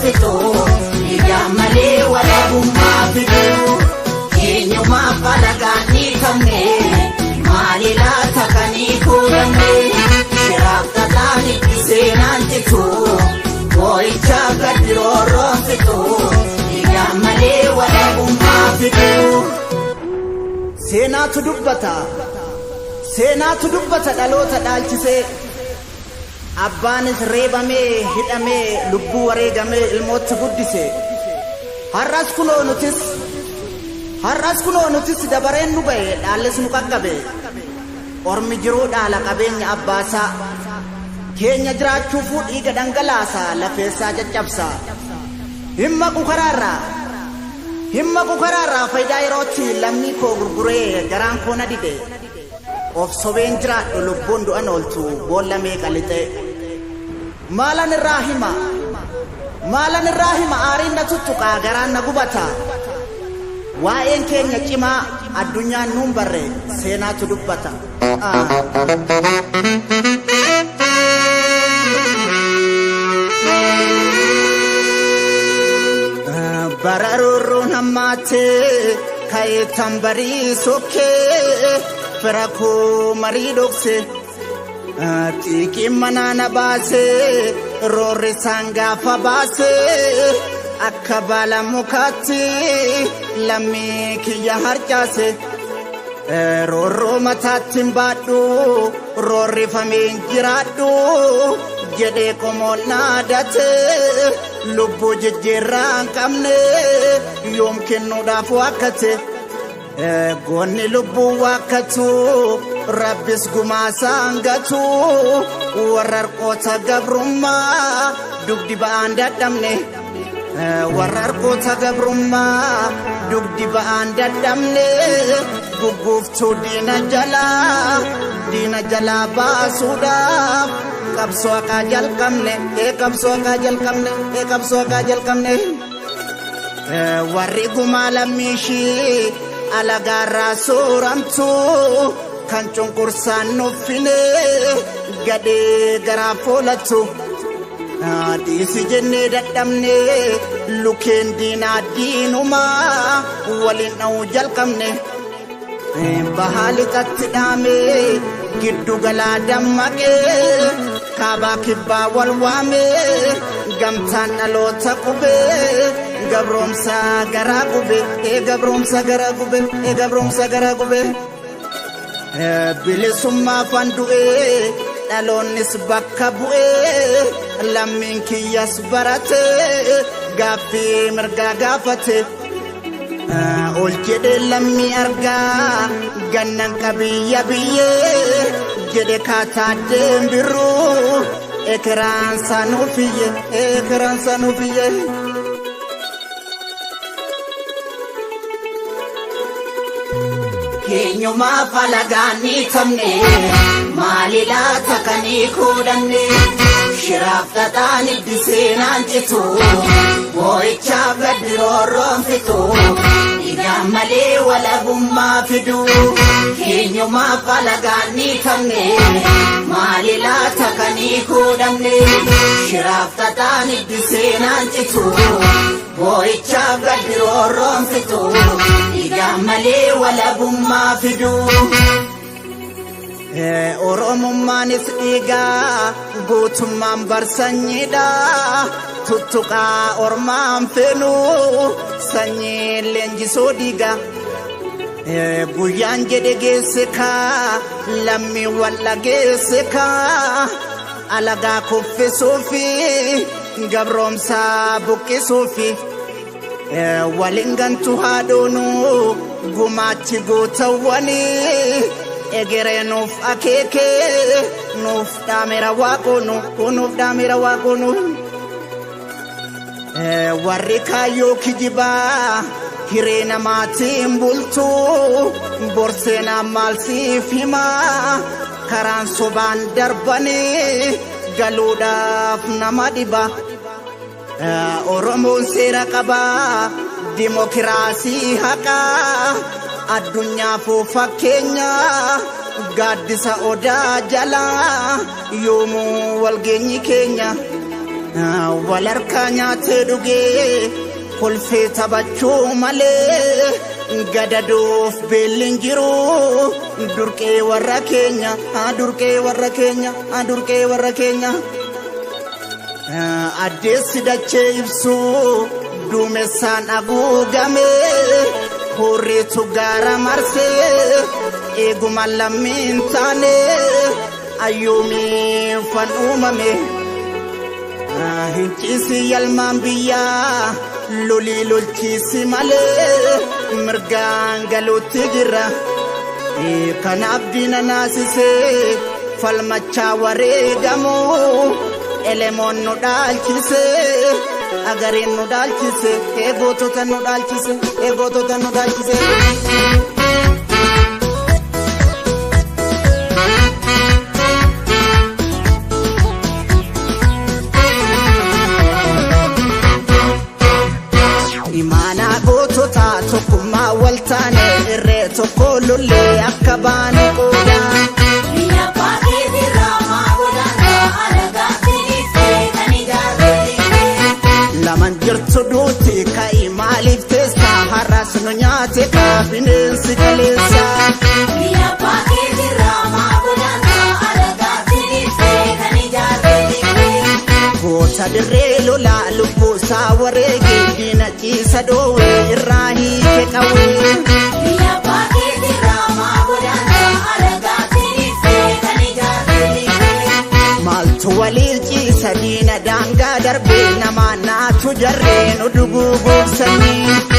fitu Igamale wala bumma fitu Kenyuma palagani kamne Malila takani kuramne Shiraf tatani kisenan titu Boicha gadiro fitu Igamale wala bumma fitu Senatu dubbata dhalota dhalchise Abbaanis reebamee hidhamee lubbuu wareegamee ilmootti guddise har'as kunoo nutis dabareen nu ba'e dhaalles nu qaqqabe ormi jiruu dhaala qabeenya abbaasaa keenya jiraachuufuu dhiiga dhangalaasaa lafeessaa caccabsaa himma ku karaarraa faayidaa yerootti lammii koo gurguree garaan koo na dide of sobeen jiraadhu lubbuun du'an ooltu boolla meeqa lixe maalan irraa hima aariin na tuttuqaa garaan na gubata waa'een keenya cimaa addunyaan nuun barre seenaatu dubbata bararurruun hammaatee ka'ee tambarii sokkee Firaku marii dhokse xiiqiin manaana baase roorri sangaafa baase akka baala mukaatti lammii kiyya harcaase roorroo mataatti hin baadhu roorri fameen jiraadhu jedhee qomoon naadate lubbuu jijjiirraa hin qabne yoom kennuudhaaf wakkate Goonni lubbuu wakkatu rabbis gumaasaan gatu warra harkoota gabrummaa dugdi ba'aan dadhabne warra harkoota gabrummaa dugdi ba'aan dadhabne gugguuftuu diina jalaa baasuudhaaf qabsoo haqaa jalqabne warri gumaa lammiishii Alagarra sooramtu kan cunqursaan nuffine gadee garaa foolatu dhiisi jennee dadhabne lukeen diinaa diinumaa waliin dha'uu jalqabne bahaalixatti dhaame giddu galaa dammaqee kaabaa kibbaa wal waame gamtaan dhaloota qubee Gabromsa gara gube bilisummaa fandu'ee dhaloonnis bakka bu'ee lammiin kiyyas barate gaaffii mirgaa gaafate ol jedhee lammii argaa gannan qabiyya biyyee jedhe kaataa deembiruu ekeraan sanuufiyye Kenyuma palagani kamne Malila takani kudanne Shiraf tatani disenan jitu Boicha gadiro fitu Igamale wala bumma fidu Kenyuma palagani kamne Malila takani kudanne Shiraf tatani disenan jitu Boicha gadiro fitu Igamale wala bumma fidu Oromummanis dhiigaa guutummaan barsanyiidha tuttuqaa ormaan feenu sanyii leenjisoo dhiiga guyyaan jedhe geesse kaa lammii walla geesse kaa alagaa kuffisuufi gabroomsaa buqqisuufi waliin gantu haadhoonu gumaachi gootawwanii Egere nuuf akeeke nuuf dhaamera waaqonu warri kaayyoo kijibaa hiree namaatiin bultu borseenaa maalsiif himaa karaan sobaan darbanii galuudhaaf nama dhiba Oromoon seera qabaa dimokiraasii haqaa addunyaaf fakkeenya gaaddisa odaa jala yoomuu walgeenyi keenya wal harkaa nyaatee dhugee kolfee taphachuu malee gadaduuf beelliin jiru durqee warra keenya durqee warra keenya durqee warra keenya addeessi dachee ibsu duumessaan haguugame hurriitu gaara marsee eeguma lammiin taane ayyuumii fan uumame hinciisi yalmaan biyyaa lolii lolchiisi malee mirgaan galuutti jirra kanaaf diina naasisee falmachaa wareegamu elemoon nu dhaalchise agariin nu dhaalchise eegootota nu dhaalchise eegootota nu dhaalchise. Imana gootota tokkummaa wal taane irree tokko lollee akka baanu qooda. Biyya baatee diraamaa godhannaa alagaa siniifee kan ijaarree. Laman jirtu duuti ka'ii maaliif teessa har'as nu nyaate kaa bineensi kaleessa. Biyya baatee diraamaa godhannaa alagaa siniifee kan ijaarree. Goota dirree lolaa lubbuusaa wareege diina ciisa dhoowwee irraa hiike qawwee. Biyya baatee diraamaa godhannaa alagaa siniifee kan ijaarree. Maaltu waliin ciisa diina daangaa darbee namaa naatu jarreen oduu guguubsanii.